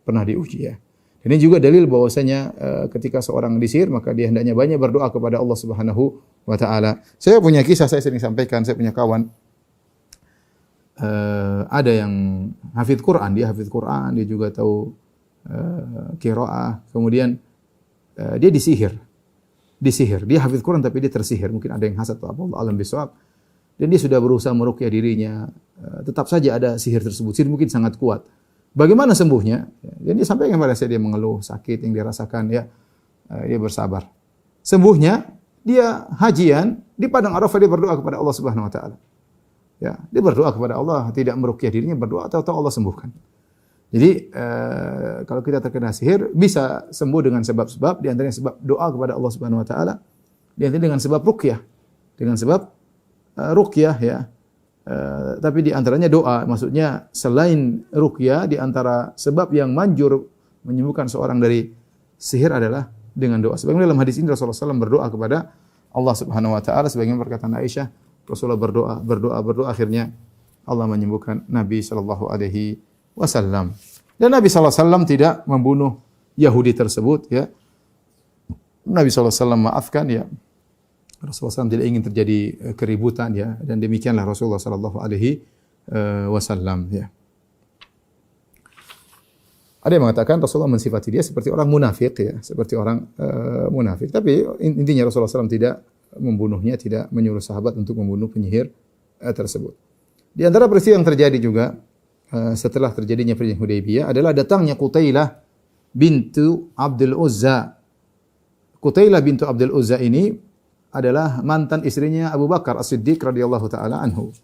pernah diuji, ya. Dan ini juga dalil bahwasanya ketika seorang disihir maka dia hendaknya banyak berdoa kepada Allah Subhanahu wa taala. Saya punya kisah, saya sering sampaikan, saya punya kawan ada yang hafidz Quran, dia juga tahu qiraah, kemudian dia disihir. Dia hafidz Quran tapi dia tersihir, mungkin ada yang hasad atau apa, Allah alam bisawab. dan dia sudah berusaha meruqyah dirinya, tetap saja ada sihir tersebut. Sihir mungkin sangat kuat. Bagaimana sembuhnya? Dan dia sampaikan kepada saya, dia mengeluh sakit yang dirasakan, ya, dia bersabar. Sembuhnya, dia hajian di padang Arafah, dia berdoa kepada Allah Subhanahu wa taala. Ya, dia berdoa kepada Allah, tidak meruqyah dirinya, berdoa atau Allah sembuhkan. Jadi kalau kita terkena sihir bisa sembuh dengan sebab-sebab, di antaranya sebab doa kepada Allah Subhanahu wa taala, di antaranya dengan sebab ruqyah. Dengan sebab ruqyah, ya. Tapi di antaranya doa, maksudnya selain ruqyah, di antara sebab yang manjur menyembuhkan seorang dari sihir adalah dengan doa. Sebagaimana dalam hadis ini Rasulullah SAW berdoa kepada Allah Subhanahu wa taala, sebagaimana perkataan Aisyah, Rasulullah berdoa, akhirnya Allah menyembuhkan Nabi sallallahu alaihi wasallam. Dan Nabi sallallahu alaihi wasallam tidak membunuh Yahudi tersebut, ya. Nabi sallallahu alaihi wasallam maafkan, ya. Rasulullah SAW tidak ingin terjadi keributan, ya, dan demikianlah Rasulullah sallallahu alaihi wasallam, ya. Ada yang mengatakan Rasulullah mensifati dia seperti orang munafik, ya, seperti orang munafik. Tapi intinya Rasulullah SAW tidak membunuhnya, tidak menyuruh sahabat untuk membunuh penyihir tersebut. Di antara peristiwa yang terjadi juga setelah terjadinya perjanjian Hudaybiyah adalah datangnya Qutailah bintu Abdul Uzza. Qutailah bintu Abdul Uzza ini adalah mantan istrinya Abu Bakar As-Siddiq radhiyallahu taala anhu.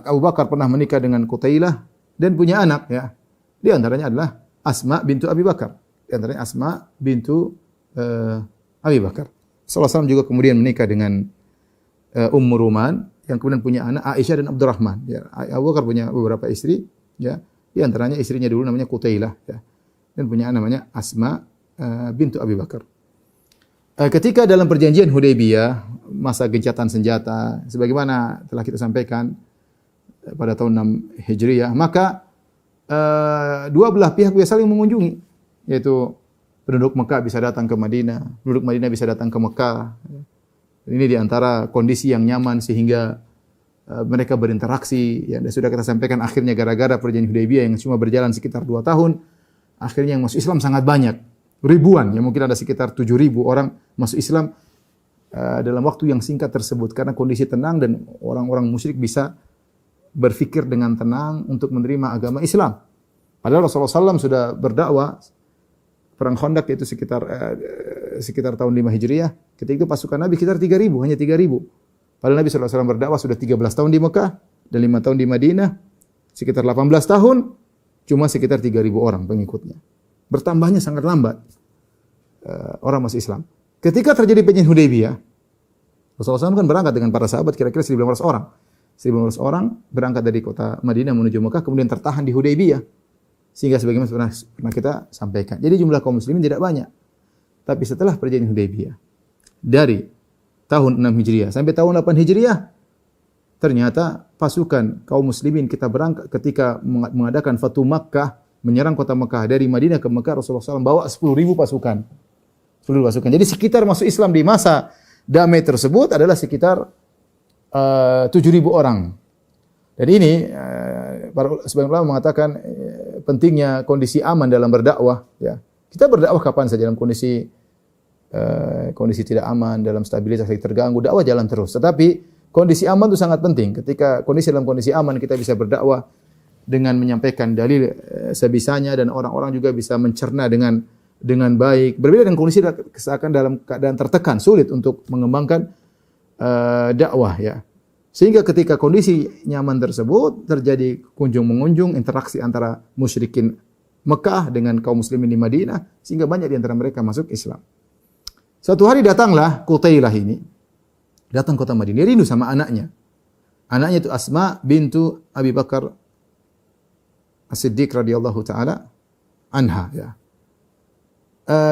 Abu Bakar pernah menikah dengan Qutailah dan punya anak, ya. Di antaranya adalah Asma bintu Abi Bakar. Di antaranya Asma bintu Abi Bakar. Rasulullah SAW juga kemudian menikah dengan Ummu Ruman yang kemudian punya anak Aisyah dan Abdurrahman. Ya, Abu Bakar punya beberapa istri, ya. Di antaranya istrinya dulu namanya Qutailah, ya. Dan punya anak namanya Asma bintu Abi Bakar. Ketika dalam perjanjian Hudaybiyah, masa gencatan senjata, sebagaimana telah kita sampaikan pada tahun 6 Hijriah, maka dua belah pihak bisa saling mengunjungi, yaitu penduduk Mekah bisa datang ke Madinah, penduduk Madinah bisa datang ke Mekah. Ini di antara kondisi yang nyaman sehingga mereka berinteraksi. Ya, dan sudah kita sampaikan akhirnya gara-gara perjanjian Hudaybiyah yang cuma berjalan sekitar 2 tahun, akhirnya yang masuk Islam sangat banyak. Ribuan, ya mungkin ada sekitar 7.000 orang masuk Islam dalam waktu yang singkat tersebut karena kondisi tenang dan orang-orang musyrik bisa berfikir dengan tenang untuk menerima agama Islam. Padahal Rasulullah SAW sudah berdakwah perang Khandaq itu sekitar tahun 5 Hijriah. Ketika itu pasukan Nabi sekitar 3.000, hanya 3.000. Padahal Nabi SAW berdakwah sudah 13 tahun di Mekah dan 5 tahun di Madinah, sekitar 18 tahun, cuma sekitar 3.000 orang pengikutnya. Bertambahnya sangat lambat orang masuk Islam. Ketika terjadi perjanjian Hudaybiyah, Rasulullah SAW kan berangkat dengan para sahabat kira-kira 1.500 orang. 1.500 orang berangkat dari kota Madinah menuju Mekah, kemudian tertahan di Hudaybiyah. Sehingga sebagaimana pernah kita sampaikan. Jadi jumlah kaum muslimin tidak banyak. Tapi setelah perjanjian Hudaybiyah, dari tahun 6 Hijriah sampai tahun 8 Hijriah, ternyata pasukan kaum muslimin kita berangkat ketika mengadakan Fatu Makkah, menyerang kota Mekah dari Madinah ke Mekah, Rasulullah SAW bawa 10.000 pasukan. 10.000 pasukan. Jadi sekitar masuk Islam di masa damai tersebut adalah sekitar 7.000 orang. Dan ini para sebagian ulama mengatakan pentingnya kondisi aman dalam berdakwah. Ya, kita berdakwah kapan saja dalam kondisi tidak aman, dalam stabilitas yang terganggu, dakwah jalan terus. Tetapi kondisi aman itu sangat penting. Ketika dalam kondisi aman kita bisa berdakwah dengan menyampaikan dalil sebisanya dan orang-orang juga bisa mencerna dengan baik. Berbeda dengan kondisi seakan dalam keadaan tertekan, sulit untuk mengembangkan dakwah, ya. Sehingga ketika kondisi nyaman tersebut terjadi kunjung-mengunjung, interaksi antara musyrikin Mekah dengan kaum muslimin di Madinah, sehingga banyak di antara mereka masuk Islam. Suatu hari datanglah Qutailah ini, datang kota Madinah, dia rindu sama anaknya. Anaknya itu Asma bintu Abi Bakar As-Siddiq radhiyallahu taala anha, ya.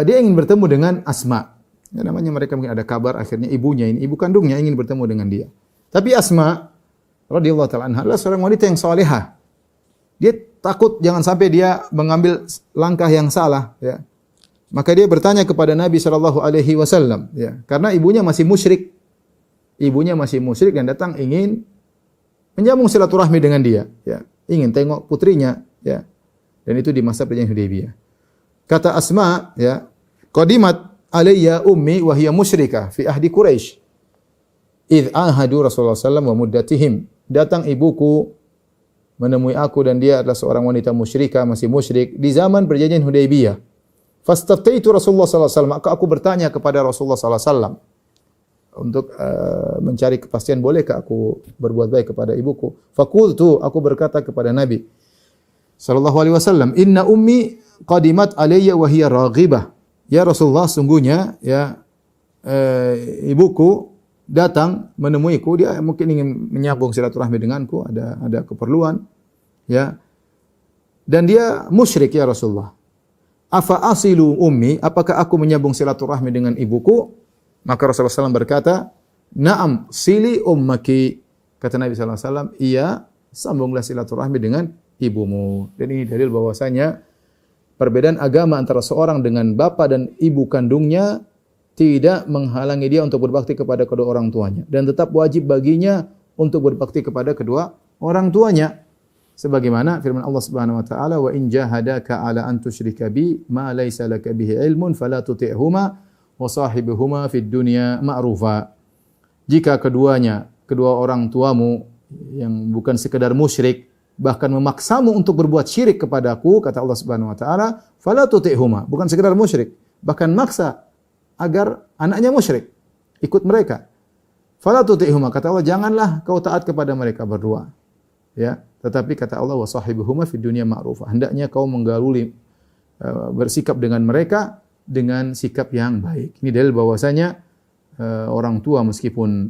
Dia ingin bertemu dengan Asma. Ya, namanya mereka mungkin ada kabar akhirnya ibunya ini, ibu kandungnya ingin bertemu dengan dia. Tapi Asma radhiyallahu taala anha adalah seorang wanita yang salehah. Dia takut jangan sampai dia mengambil langkah yang salah, ya. Maka dia bertanya kepada Nabi sallallahu alaihi wasallam, ya. Karena ibunya masih musyrik. Ibunya masih musyrik dan datang ingin menyambung silaturahmi dengan dia, ya. Ingin tengok putrinya, ya. Dan itu di masa perjanjian Hudaybiyah. Kata Asma, ya, qadimat alayya ummi wa hiya musyrikah fi ahdi Quraisy. Idh ahadu Rasulullah sallallahu wa muddatihim. Datang ibuku menemui aku dan dia adalah seorang wanita musyrikah, masih musyrik di zaman perjanjian Hudaybiyah. Fastaftaitu Rasulullah sallallahu alaihi wasallam, maka aku bertanya kepada Rasulullah sallallahu alaihi wasallam untuk mencari kepastian bolehkah aku berbuat baik kepada ibuku. Faqultu, aku berkata kepada Nabi sallallahu alaihi wasallam, "Inna ummi qadimat alayya wa hiya raghibah." Ya Rasulullah, sungguhnya ya ibuku datang menemuiku, dia mungkin ingin menyambung silaturahmi denganku, ada keperluan, ya. Dan dia musyrik ya Rasulullah. Afa asilu ummi, apakah aku menyambung silaturahmi dengan ibuku? Maka Rasulullah SAW berkata, "Na'am, sili ummaki." Kata Nabi SAW, "Iya, sambunglah silaturahmi dengan ibumu." Dan ini dalil bahwasanya perbedaan agama antara seorang dengan bapa dan ibu kandungnya tidak menghalangi dia untuk berbakti kepada kedua orang tuanya, dan tetap wajib baginya untuk berbakti kepada kedua orang tuanya. Sebagaimana firman Allah Subhanahu wa taala, "Wa in jahadaka 'ala an tusyrika bi ma laysa laka bihi ilmun fala tuti'huma wa sahibuhuma fid dunya ma'rufa." Jika kedua orang tuamu yang bukan sekedar musyrik bahkan memaksamu untuk berbuat syirik kepadaku, kata Allah Subhanahu wa taala, fala tuti'huma, bukan sekedar musyrik, bahkan maksa agar anaknya musyrik, ikut mereka. Fala tuti'huma, kata Allah, janganlah kau taat kepada mereka berdua. Ya, tetapi kata Allah, wa sahibuhuma fid dunya ma'rufa, hendaknya kau menggauli bersikap dengan mereka dengan sikap yang baik. Ini dalil bahwasanya orang tua meskipun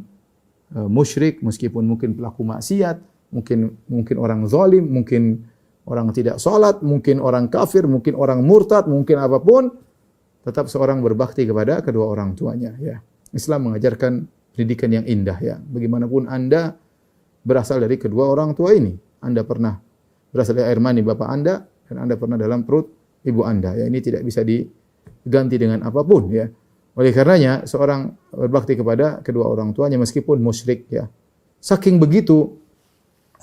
musyrik, meskipun mungkin pelaku maksiat, mungkin orang zalim, mungkin orang tidak salat, mungkin orang kafir, mungkin orang murtad, mungkin apapun, tetap seorang berbakti kepada kedua orang tuanya, ya. Islam mengajarkan pendidikan yang indah, ya. Bagaimanapun Anda berasal dari kedua orang tua ini. Anda pernah berasal dari air mani bapak Anda dan Anda pernah dalam perut ibu Anda, ya. Ini tidak bisa diganti dengan apapun, ya. Oleh karenanya seorang berbakti kepada kedua orang tuanya meskipun musyrik, ya. Saking begitu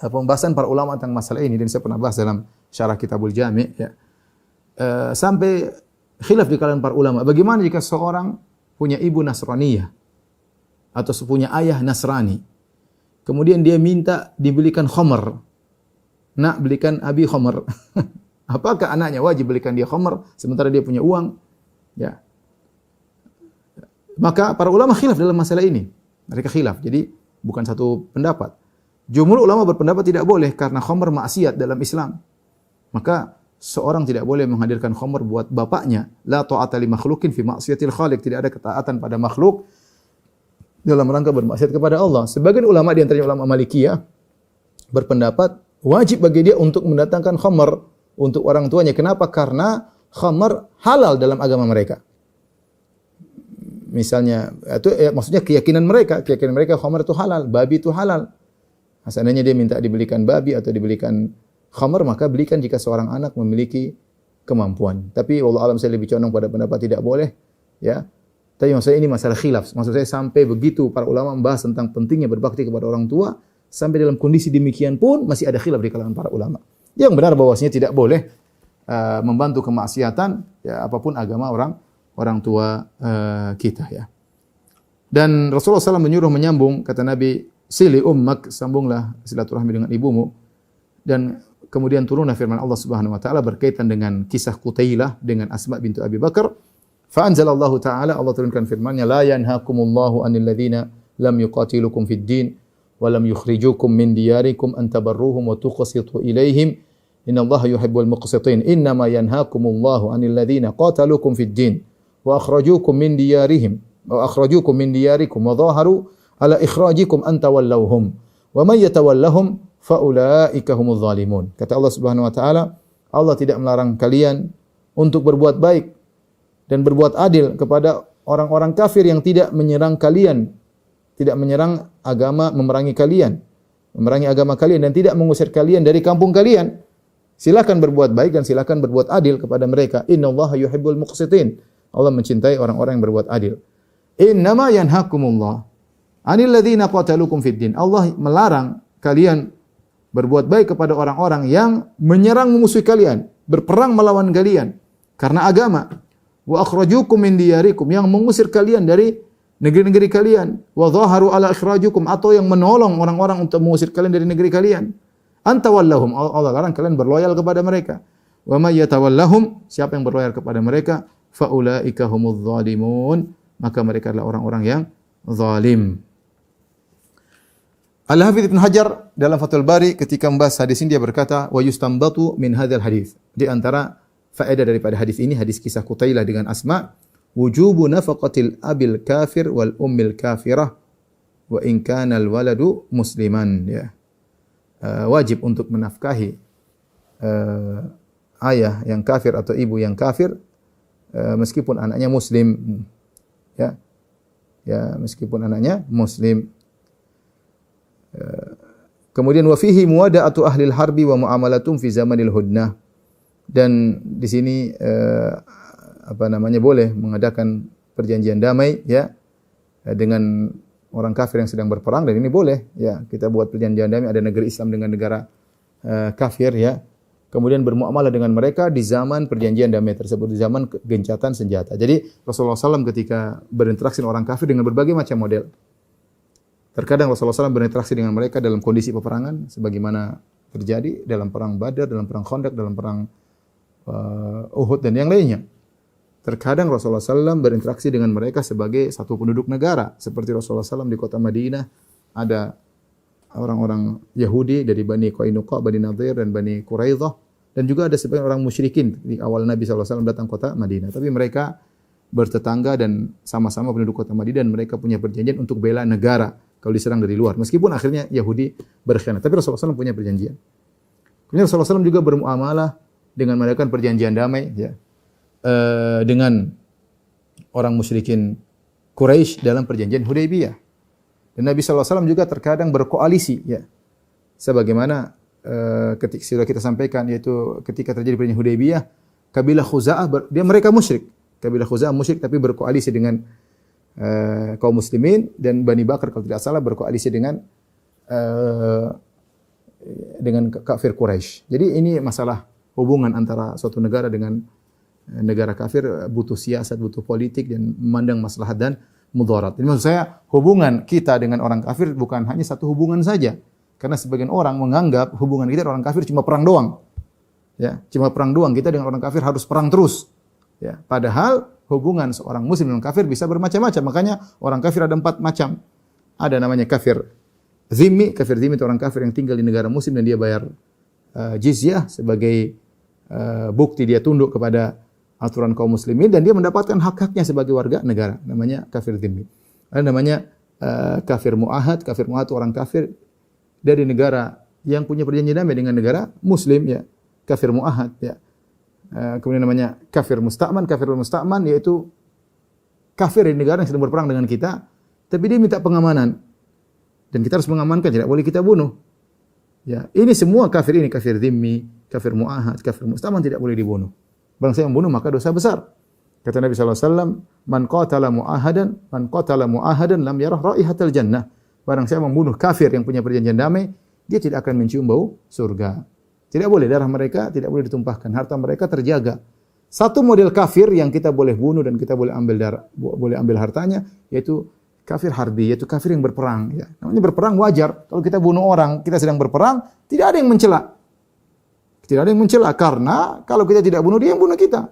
pembahasan para ulama tentang masalah ini, dan saya pernah bahas dalam syarah Kitabul Jami', ya. Sampai khilaf di kalangan para ulama, bagaimana jika seorang punya ibu Nasraniyah atau punya ayah Nasrani, kemudian dia minta dibelikan khamr, nak belikan abi khamr. Apakah anaknya wajib belikan dia khamr sementara dia punya uang? Ya. Maka para ulama khilaf dalam masalah ini. Mereka khilaf. Jadi bukan satu pendapat. Jumhur ulama berpendapat tidak boleh karena khamr maksiat dalam Islam. Maka seorang tidak boleh menghadirkan khamr buat bapaknya. La ta'ata li makhlukin fi ma'siyatil khaliq. Tidak ada ketaatan pada makhluk dalam rangka bermaksiat kepada Allah. Sebagian ulama di antaranya ulama Malikiyah berpendapat wajib bagi dia untuk mendatangkan khamr untuk orang tuanya. Kenapa? Karena khamr halal dalam agama mereka. Misalnya itu maksudnya keyakinan mereka khamr itu halal, babi itu halal. Seandainya dia minta dibelikan babi atau dibelikan khamr, maka belikan jika seorang anak memiliki kemampuan. Tapi wallahu alam, saya lebih condong pada pendapat tidak boleh, ya. Tapi maksud saya ini masalah khilaf. Maksud saya sampai begitu para ulama membahas tentang pentingnya berbakti kepada orang tua, sampai dalam kondisi demikian pun masih ada khilaf di kalangan para ulama. Yang benar bahwasanya tidak boleh membantu kemaksiatan, ya, apapun agama orang tua kita, ya. Dan Rasulullah SAW menyuruh menyambung, kata Nabi, sili ummak, sambunglah silaturahmi dengan ibumu. Dan kemudian turunlah firman Allah Subhanahu wa taala berkaitan dengan kisah Qutailah dengan Asma bintu Abi Bakar. Fa anzalallahu taala, Allah turunkan firman-Nya, la yanhaakumullahu 'anil ladzina lam yuqatilukum fid din wa lam yukhrijukum min diyarikum an tabarruhum wa tuqsitu ilaihim innallaha yuhibbul muqsitin. Innama yanhaakumullahu 'anil ladzina qataluukum fid din wa akhrajukum min diyarikum wa dhaharu ala ikhrajikum an tawallawhum wa may yatawallahum fa ulaika humuz zalimun. Kata Allah Subhanahu wa taala, Allah tidak melarang kalian untuk berbuat baik dan berbuat adil kepada orang-orang kafir yang tidak menyerang kalian, tidak menyerang agama, memerangi agama kalian dan tidak mengusir kalian dari kampung kalian. Silakan berbuat baik dan silakan berbuat adil kepada mereka. Innallaha yuhibbul muqsitin. Allah mencintai orang-orang yang berbuat adil. Innama yanhakumullah 'anil ladzina qataluukum fid din. Allah melarang kalian berbuat baik kepada orang-orang yang menyerang memusuhi kalian, berperang melawan kalian karena agama. Wa akhrajukum min diyarikum, yang mengusir kalian dari negeri-negeri kalian, wa dhaharu ala ikhrajukum, atau yang menolong orang-orang untuk mengusir kalian dari negeri kalian. Anta wallahum, Allah larang kalian berloyal kepada mereka. Wa may yatawallahum, siapa yang berloyal kepada mereka, fa ulaika humudz zalimun, maka mereka adalah orang-orang yang zalim. Al-Hafidz Ibnu Hajar dalam Fathul Bari ketika membahas hadis ini dia berkata, wa yustanbatu min hadzal hadis. Di antara faedah daripada hadis ini, hadis kisah Qutailah dengan Asma, wujubu nafaqatil abil kafir wal ummil kafirah wa in kana al waladu musliman, ya. Wajib untuk menafkahi ayah yang kafir atau ibu yang kafir meskipun anaknya muslim, ya. Ya, meskipun anaknya muslim. Kemudian wa fihi muwada'atu ahlil harbi wa muamalatum fi zamanil hudnah. Dan di sini boleh mengadakan perjanjian damai, ya, dengan orang kafir yang sedang berperang, dan ini boleh, ya, kita buat perjanjian damai, ada negeri Islam dengan negara kafir, ya. Kemudian bermuamalah dengan mereka di zaman perjanjian damai tersebut, di zaman gencatan senjata. Jadi Rasulullah SAW ketika berinteraksi dengan orang kafir dengan berbagai macam model. Terkadang Rasulullah SAW berinteraksi dengan mereka dalam kondisi peperangan, sebagaimana terjadi dalam perang Badar, dalam perang Khandaq, dalam perang Uhud dan yang lainnya. Terkadang Rasulullah SAW berinteraksi dengan mereka sebagai satu penduduk negara, seperti Rasulullah SAW di kota Madinah ada orang-orang Yahudi dari Bani Qainuqa, Bani Nadir dan Bani Quraidah, dan juga ada sebagian orang musyrikin di awal Nabi SAW datang kota Madinah. Tapi mereka bertetangga dan sama-sama penduduk kota Madinah, dan mereka punya perjanjian untuk bela negara kalau diserang dari luar. Meskipun akhirnya Yahudi berkhianat, tapi Rasulullah SAW punya perjanjian. Kemudian Rasulullah SAW juga bermuamalah dengan melakukan perjanjian damai, ya, dengan orang musyrikin Quraisy dalam perjanjian Hudaybiyah. Dan Nabi SAW juga terkadang berkoalisi, ya, sebagaimana ketika sudah kita sampaikan, yaitu ketika terjadi perjanjian Hudaybiyah, kabilah Khuza'ah mereka musyrik. Kabilah Khuza'ah musyrik tapi berkoalisi dengan kaum muslimin, dan Bani Bakar kalau tidak salah berkoalisi dengan kafir Quraisy. Jadi ini masalah hubungan antara suatu negara dengan negara kafir butuh siasat, butuh politik, dan memandang maslahat dan mudarat. Jadi maksud saya hubungan kita dengan orang kafir bukan hanya satu hubungan saja. Karena sebagian orang menganggap hubungan kita dengan orang kafir cuma perang doang. Ya, cuma perang doang. Kita dengan orang kafir harus perang terus. Ya, padahal hubungan seorang muslim dengan kafir bisa bermacam-macam. Makanya orang kafir ada 4 macam. Ada namanya kafir zimmi. Kafir zimmi itu orang kafir yang tinggal di negara muslim dan dia bayar jizyah sebagai bukti dia tunduk kepada aturan kaum muslimin, dan dia mendapatkan hak-haknya sebagai warga negara. Namanya kafir zimmi. Ada namanya kafir mu'ahad. Kafir mu'ahad itu orang kafir dari negara yang punya perjanjian damai dengan negara muslim, ya. Kafir mu'ahad, ya. Kemudian namanya kafir musta'man. Kafir musta'man yaitu kafir di negara yang sedang berperang dengan kita, tapi dia minta pengamanan dan kita harus mengamankan, tidak boleh kita bunuh. Ya, ini semua kafir ini, kafir zimmi, kafir mu'ahad, kafir musta'man tidak boleh dibunuh. Barang siapa membunuh maka dosa besar. Kata Nabi SAW, man qatala mu'ahadan lam yarah raihatal jannah. Barang siapa membunuh kafir yang punya perjanjian damai, dia tidak akan mencium bau surga. Tidak boleh darah mereka, tidak boleh ditumpahkan, harta mereka terjaga. Satu model kafir yang kita boleh bunuh dan kita boleh ambil hartanya, yaitu kafir harbi, yaitu kafir yang berperang. Ya. Namanya berperang wajar. Kalau kita bunuh orang, kita sedang berperang, tidak ada yang mencela. Tidak ada yang mencela karena kalau kita tidak bunuh, dia yang bunuh kita.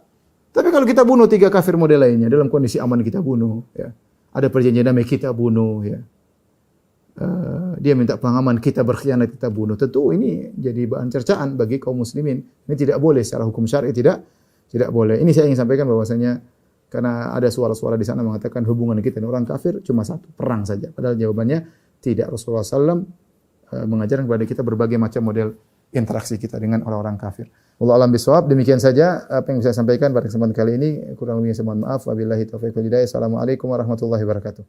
Tapi kalau kita bunuh 3 kafir model lainnya dalam kondisi aman, kita bunuh. Ya. Ada perjanjian damai, kita bunuh. Ya. Dia minta pengaman, kita berkhianat, kita bunuh. Tentu ini jadi bahan cercaan bagi kaum muslimin. Ini tidak boleh secara hukum syar'i, tidak boleh. Ini saya ingin sampaikan bahwasanya karena ada suara-suara di sana mengatakan hubungan kita dengan orang kafir cuma satu, perang saja. Padahal jawabannya tidak. Rasulullah SAW mengajarkan kepada kita berbagai macam model interaksi kita dengan orang-orang kafir. Wallahu a'lam bishawab. Demikian saja apa yang bisa saya sampaikan pada kesempatan kali ini. Kurang lebihnya saya mohon maaf. Wabillahi taufiq wal hidayah. Assalamualaikum warahmatullahi wabarakatuh.